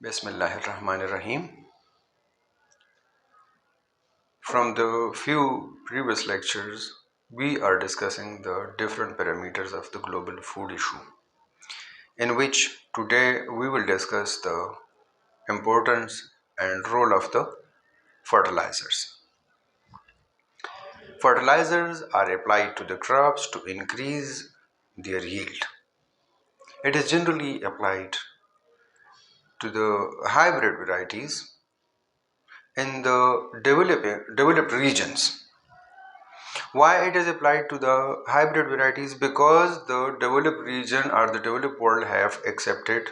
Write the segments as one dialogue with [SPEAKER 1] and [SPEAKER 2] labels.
[SPEAKER 1] Bismillahirrahmanirrahim. From the few previous lectures, we are discussing the different parameters of the global food issue, in which today we will discuss the importance and role of the fertilizers. Fertilizers are applied to the crops to increase their yield. It is generally applied to the hybrid varieties in the developed regions. Why it is applied to the hybrid varieties? Because the developed region or the developed world have accepted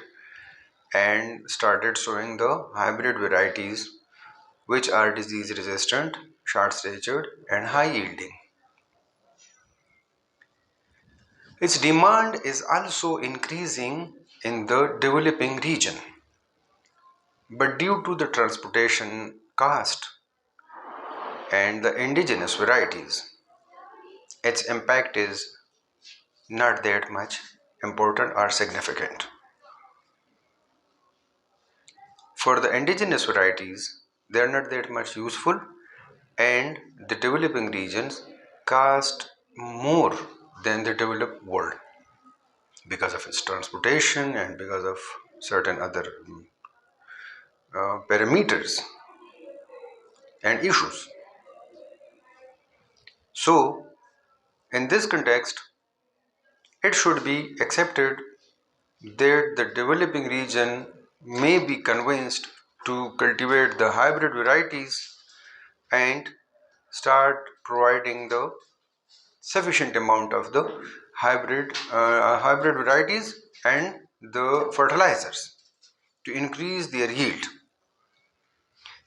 [SPEAKER 1] and started sowing the hybrid varieties which are disease resistant, short statured and high yielding. Its demand is also increasing in the developing region, but due to the transportation cost and the indigenous varieties, its impact is not that much important or significant. For the indigenous varieties, they are not that much useful, and the developing regions cost more than the developed world because of its transportation and because of certain other parameters and issues. So, in this context, it should be accepted that the developing region may be convinced to cultivate the hybrid varieties and start providing the sufficient amount of the hybrid varieties and the fertilizers to increase their yield.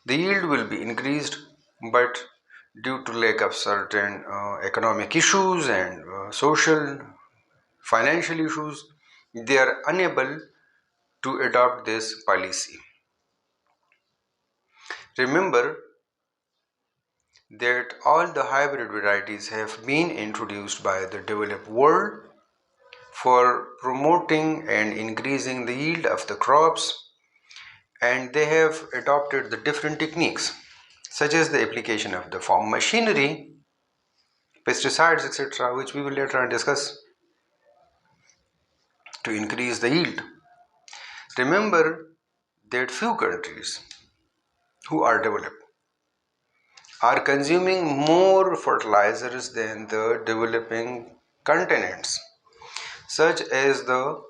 [SPEAKER 1] The yield will be increased, but due to lack of certain economic issues and social financial issues, they are unable to adopt this policy. Remember that all the hybrid varieties have been introduced by the developed world for promoting and increasing the yield of the crops, and they have adopted the different techniques such as the application of the farm machinery, pesticides, etc., which we will later on discuss, to increase the yield. Remember that few countries who are developed are consuming more fertilizers than the developing continents, such as the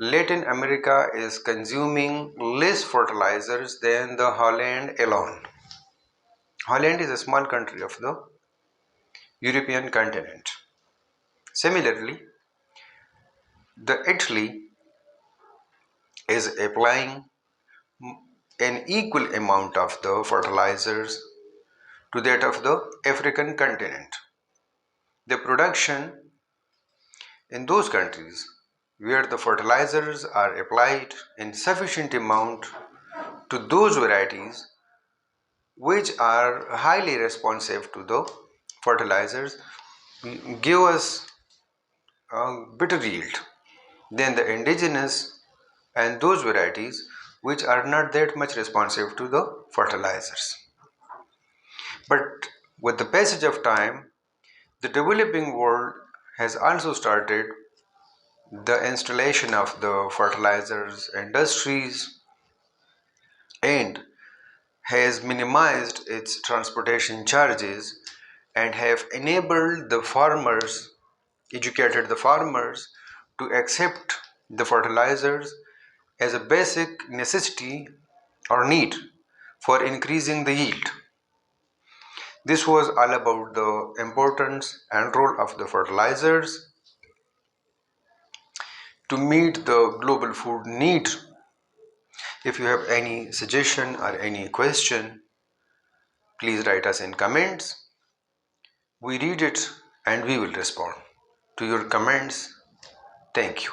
[SPEAKER 1] Latin America is consuming less fertilizers than the Holland alone. Holland is a small country of the European continent. Similarly, the Italy is applying an equal amount of the fertilizers to that of the African continent. The production in those countries where the fertilizers are applied in sufficient amount to those varieties which are highly responsive to the fertilizers give us a better yield than the indigenous and those varieties which are not that much responsive to the fertilizers. But with the passage of time, the developing world has also started the installation of the fertilizers industries and has minimized its transportation charges and have enabled the farmers, educated the farmers to accept the fertilizers as a basic necessity or need for increasing the yield. This was all about the importance and role of the fertilizers to meet the global food need. If you have any suggestion or any question, please write us in comments. We read it and we will respond to your comments. Thank you.